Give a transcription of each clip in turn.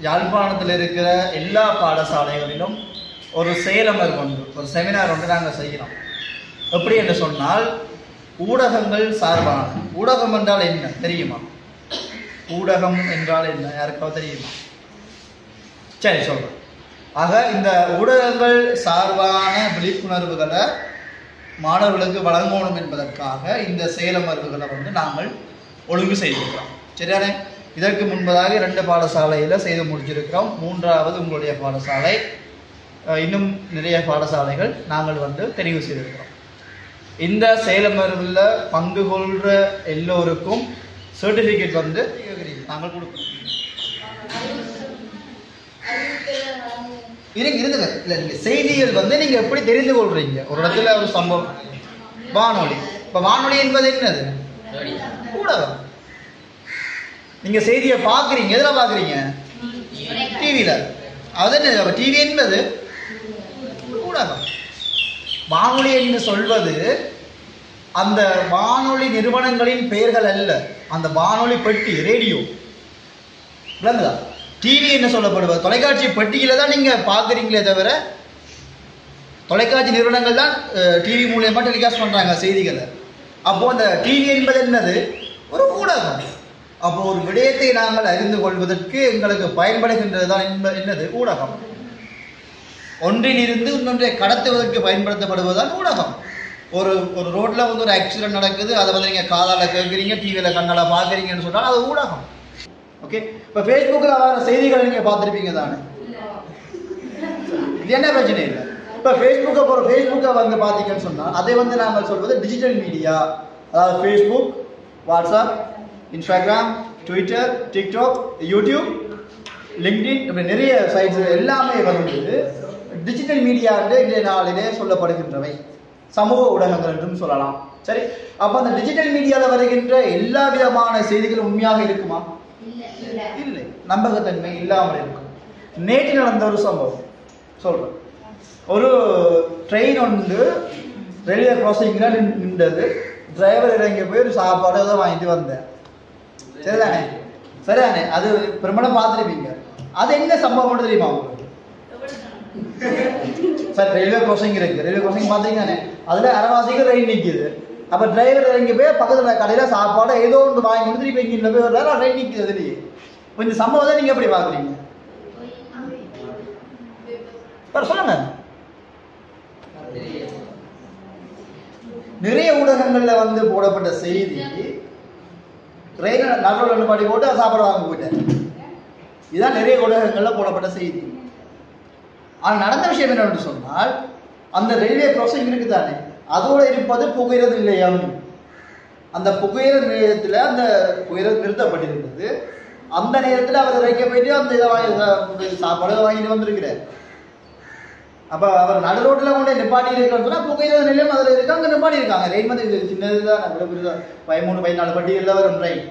யாழ்ப்பாணத்தில் இருக்கிற எல்லா பாடசாலைகளிலும் ஒரு செயலமர் ஒன்று, ஒரு செமினார் ஒன்று நாங்கள் செய்கிறோம். எப்படி என்று சொன்னால், ஊடகங்கள் சார்பான. ஊடகம் என்றால் என்ன தெரியுமா? ஊடகம் என்றால் என்ன யாருக்காவது தெரியுமா? சரி, சொல்கிறேன். ஆக இந்த ஊடகங்கள் சார்பான விழிப்புணர்வுகளை மாணவர்களுக்கு வழங்கணும் என்பதற்காக இந்த செயலமர்வுகளை நாங்கள் ஒழுங்கு செய்திருக்கிறோம். சரியானே? இதற்கு முன்பதாக 2 பாடசாலையில் செய்து முடிச்சிருக்கிறோம். 3வது உங்களுடைய பாடசாலை. இன்னும் நிறைய பாடசாலைகள் நாங்கள் தெரிவு செய்திருக்கிறோம். இந்த செயலமர்வில் பங்கு கொள்கிற எல்லோருக்கும் சர்டிஃபிகேட் நாங்கள் கொடுக்கிறோம். இருந்துங்க. இல்லை, நீங்கள் செய்திகள் நீங்கள் எப்படி தெரிந்து கொள்றீங்க? ஒரு இடத்துல ஒரு சம்பவம், வானொலி. இப்போ வானொலி என்பது என்னது? ஊடகம். நீங்கள் செய்தியை பார்க்குறீங்க, எதில் பார்க்குறீங்க? டிவியில். அது என்ன? டிவி என்பது ஊடகம். வானொலி என்று சொல்வது அந்த வானொலி நிறுவனங்களின் பெயர்கள் அல்ல, அந்த வானொலி பெட்டி, ரேடியோ. விளங்குதா? டிவி என்ன சொல்லப்படுவது தொலைக்காட்சி பெட்டியில தான் நீங்க பாக்குறீங்களே தவிர, தொலைக்காட்சி நிறுவனங்கள் தான் டிவி மூலமா டெலிகாஸ்ட் பண்றாங்க செய்திகளை. அப்போ அந்த டிவி என்பது என்னது? ஒரு ஊடகம். அப்போ ஒரு விடயத்தை நாங்கள் அறிந்து கொள்வதற்கு எங்களுக்கு பயன்படுகின்றது தான் என்னது? ஊடகம். ஒன்றிலிருந்து இன்னொன்றை கடத்துவதற்கு பயன்படுத்தப்படுவதுதான் ஊடகம். ஒரு ரோட்ல ஒரு ஆக்சிடென்ட் நடக்குது, அதை நீங்க காதால கேட்குறீங்க, டிவியில கண்ணால பாக்குறீங்கன்னு சொன்னால் அது ஊடகம். ஓகே. இப்போ ஃபேஸ்புக்கில் வர செய்திகளை நீங்கள் பார்த்துருப்பீங்க தானே? இது என்ன பிரச்சனை இல்லை. இப்போ ஃபேஸ்புக்கை பார்த்தீங்கன்னு சொன்னால் அதை நாங்கள் சொல்வது டிஜிட்டல் மீடியா. அதாவது Facebook, WhatsApp, Instagram, Twitter, TikTok, YouTube, LinkedIn, இப்படி நிறைய சைட்ஸ் எல்லாமே டிஜிட்டல் மீடியா என்று இன்றைய நாளிலே சொல்லப்படுகின்றவை. சமூக ஊடகங்கள் என்றும் சொல்லலாம். சரி, அப்போ அந்த டிஜிட்டல் மீடியாவில் வருகின்ற எல்லா விதமான செய்திகளும் உண்மையாக இருக்குமா? இல்லை, நம்பகத்தன்மை இல்லாமல் இருக்கும். நேற்று நடந்த ஒரு சம்பவம் சொல்றேன். ஒரு ட்ரெயின் ரயில்வே கிராசிங்ல நின்றது. டிரைவர் இறங்கி போய் ஒரு சாப்பாடு ஏதோ வாங்கிட்டு வந்தேன். சரிதானே? அது பெரும்பாலும் பார்த்துருப்பீங்க. அது என்ன சம்பவம் தெரியுமா உங்களுக்கு? சார், ரயில்வே கிராசிங் இருக்கு, ரயில்வே கிராசிங் பார்த்தீங்கன்னானே அதுல அரைவாசிக்கு ரயில் நிற்குது. அப்ப டிரைவர் இறங்கி போய் பக்கத்துல கடையில சாப்பாடு ஏதோ ஒன்று வாங்கி கொடுத்து இப்ப இங்க போய் ஒரு ரயில் நிற்குது. அதுலயே இந்த சம்பவத்தை நீங்க எப்படி பாக்குறீங்க? சொல்லுங்க. நிறைய ஊடகங்கள்ல போடப்பட்ட செய்தி, ட்ரெயின நடுவில் பாடி போட்டு சாப்பாடு வாங்க போயிட்டேன். இதுதான் நிறைய ஊடகங்கள்ல போடப்பட்ட செய்தி. ஆனால் நடந்த விஷயம் என்னன்னு சொன்னால், அந்த ரயில்வே கிராசிங் இருக்குதானே, அதோட இருப்பது புகையிரத நிலையம். அந்த புகையிரத நிலையத்தில் அந்த புகையிரத நிறுத்தப்பட்டிருந்தது. அந்த நேரத்தில் அவர் இறக்க போயிட்டு அந்த இதை வாங்கி சாப்பாடு வாங்கிட்டு வந்திருக்கிறார். அப்போ அவர் நடு ரோட்டில் கொண்டு நிப்பாட்டி இருக்கிறன்னு சொன்னால் புகையிரத நிலையம் அதில் இருக்கு, அங்கே நிப்பாட்டி இருக்காங்க. ரயில் சின்னதுதான், 13-14 பட்டியலில் வரும் ரயில்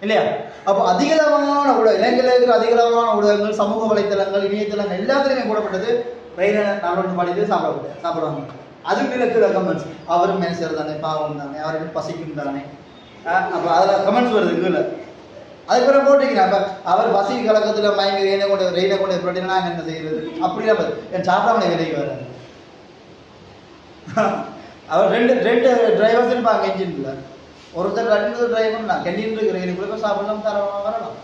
இல்லையா? அப்போ அதிகளவான இலங்கையில் இருக்கிற அதிகளவான ஊடகங்கள், சமூக வலைத்தளங்கள், இணையதளங்கள் எல்லாத்துலையுமே போடப்பட்டது ரயிலை நடு பாடிட்டு சாப்பிடுவாங்க. அதுக்கு இருக்கிற கமெண்ட்ஸ், அவரும் மேனேஜர் தானே, பாவம் தானே, அவருக்கு பசிக்கும் தானே. அப்போ அதில் கமெண்ட்ஸ் வருது இல்லை. அதுக்கப்புறம் போட்டிருக்கிறேன். அப்போ அவர் பசி கலக்கத்தில் மயங்கி ரயிலை கொண்டு போட்டிங்கன்னா என்ன செய்யறது? அப்படிலாம் என் சாப்பிடாம வேலைக்கு வர்றாரு. அவர் ரெண்டு டிரைவர்ஸ் இருப்பாங்க என்ஜின்ல. ஒருத்தர் 2 டிரைவர் நான் கெண்டின்னு இருக்கிற ரயிலுக்குள்ள சாப்பிடலாம், தரலாம், வரலாம்.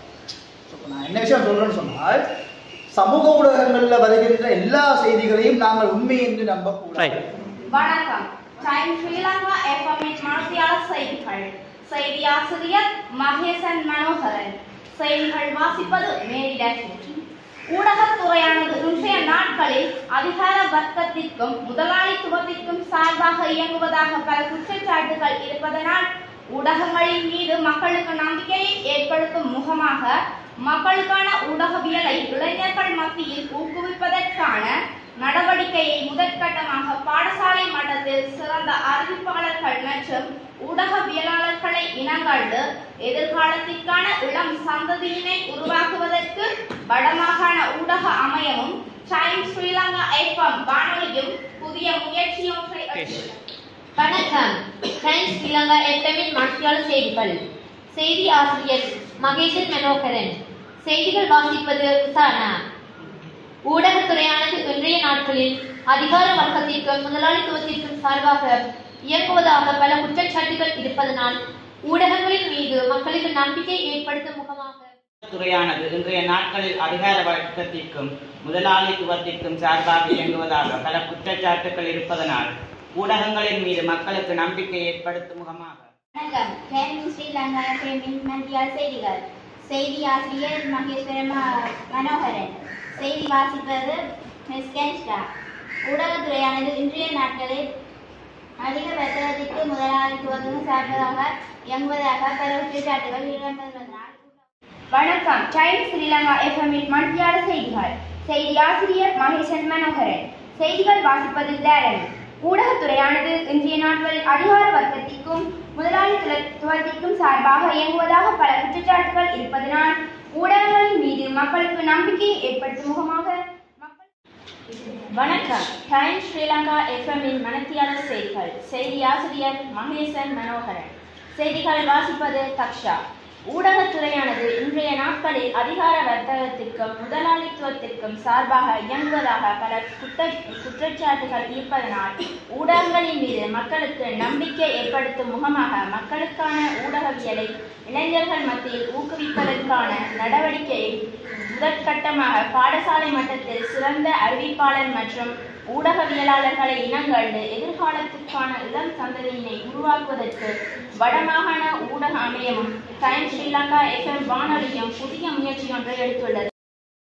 நான் என்ன விஷயம் சொல்றேன்னு சொன்னால், சமூக ஊடகங்களில் வருகின்ற எல்லா செய்திகளையும் நாங்கள் உண்மை என்று நம்பக்கூடாது. வணக்கம். டைம் ஸ்ரீலங்கா எஃப்எம்மின் மனசியாளர் செய்திகள். செய்தி ஆசிரியர் மகேசன் மனோகரன். செய்திகள் வாசிப்பது மேரி டேஷன். ஊடகத்துறையானது இன்றைய நாட்களில் அதிகார வர்க்கத்திற்கும் முதலாளித்துவத்திற்கும் சார்பாக இயங்குவதாக பல குற்றச்சாட்டுகள் இருப்பதனால் ஊடகங்களின் மீது மக்களுக்கு நம்பிக்கையை ஏற்படுத்தும் முகமாக மக்களுக்கான ஊடகவியலை இளைஞர்கள் மத்தியில் ஊக்குவிப்பதற்கான நடவடிக்கையை முதற்கட்டமாக பாடசாலை மட்டத்தில் சிறந்த அறிவிப்பாளர்கள் மற்றும் ஊடகவியலாளர்களை இனங்கண்டு எதிர்காலத்திற்கான இளம் சந்ததியினை உருவாக்குவதற்கு வடமாகாண ஊடக அமையமும் டைம் ஸ்ரீலங்கா எஃப்எம் வானொலியும் புதிய முயற்சியொன்றை வணக்கம். டைம் ஸ்ரீலங்கா எஃப்எம்மின் மனசியாளர் செய்திகள். செய்தி ஆசிரியர் மகேசன் மனோகரன். செய்திகள் வாசிப்பது சானா. ஊடகத்துறையானது இன்றைய நாட்களில் அதிகார வர்க்கத்திற்கும் முதலாளித்துவத்திற்கும் சார்பாக இயக்குவதாக பல குற்றச்சாட்டுகள் இருப்பதனால் ஊடகங்களின் மீது மக்களுக்கு நம்பிக்கை ஏற்படுத்தும் முகமாக துறையானது இன்றைய நாட்களில் அதிகார வர்க்கத்திற்கும் முதலாளித்துவத்திற்கும் சார்பாக இயங்குவதாக பல குற்றச்சாட்டுகள் இருப்பதனால் ஊடகங்களின் மீது மக்களுக்கு நம்பிக்கை ஏற்படுத்தும் முகமாக. வணக்கம். கேரள ஸ்ரீலங்கா எஃப்எம்மின் மத்தியால் செய்திகள். செய்தி ஆசிரியர் மகேஸ்வர மனோகரன். செய்தி வாசிப்பது மிஸ் கென்ஸ்டா. ஊடகத்துறையானது இன்றைய நாட்களில் அதிக வர்த்தகத்திற்கு முதலாளித்துவத்துக்கும் சார்பதாக இயங்குவதாக பல குற்றச்சாட்டுகள் இடம்பெறுவதனால். வணக்கம். டைம்ஸ் ஸ்ரீலங்கா எஃப்எம்மின் மத்தியால செய்திகள். செய்தி ஆசிரியர் மகேசன் மனோகரன். செய்திகள் வாசிப்பது டேரன். ஊடகத்துறையானது இன்றைய நாட்களில் அதிகார வர்க்கத்திற்கும் முதலாளித்துவத்திற்கும் சார்பாக இயங்குவதாக பல குற்றச்சாட்டுகள் இருப்பதனால் ஊடகங்களின் மீது மக்களுக்கு நம்பிக்கையை ஏற்படுத்தும் முகமாக. வணக்கம். டைம்ஸ் ஸ்ரீலங்கா எஃப்எம்மின் மனத்தியாளர் செய்திகள். செய்தி ஆசிரியர் மகேசன் மனோகரன். செய்திகள் வாசிப்பது தக்ஷா. ஊடகத்துறையானது இன்றைய நாட்களில் அதிகார வர்த்தகத்திற்கும் முதலாளித்துவத்திற்கும் சார்பாக இயங்குவதாக பல குற்றச்சாட்டுகள் இருப்பதனால் ஊடகங்களின் மீது மக்களுக்கு நம்பிக்கை ஏற்படுத்தும் முகமாக மக்களுக்கான ஊடகவியலை இளைஞர்கள் மத்தியில் ஊக்குவிப்பதற்கான நடவடிக்கையை முதற்கட்டமாக பாடசாலை மட்டத்தில் சிறந்த அறிவிப்பாளர் மற்றும் ஊடகவியலாளர்களை இனங்கண்டு எதிர்காலத்திற்கான இளம் சந்ததியினை உருவாக்குவதற்கு வடமாகாண ஊடக அமையமும் டைம்ஸ் ஸ்ரீலங்கா எஃப்எம் வானொலியும் புதிய முயற்சி ஒன்றை எடுத்துள்ளது.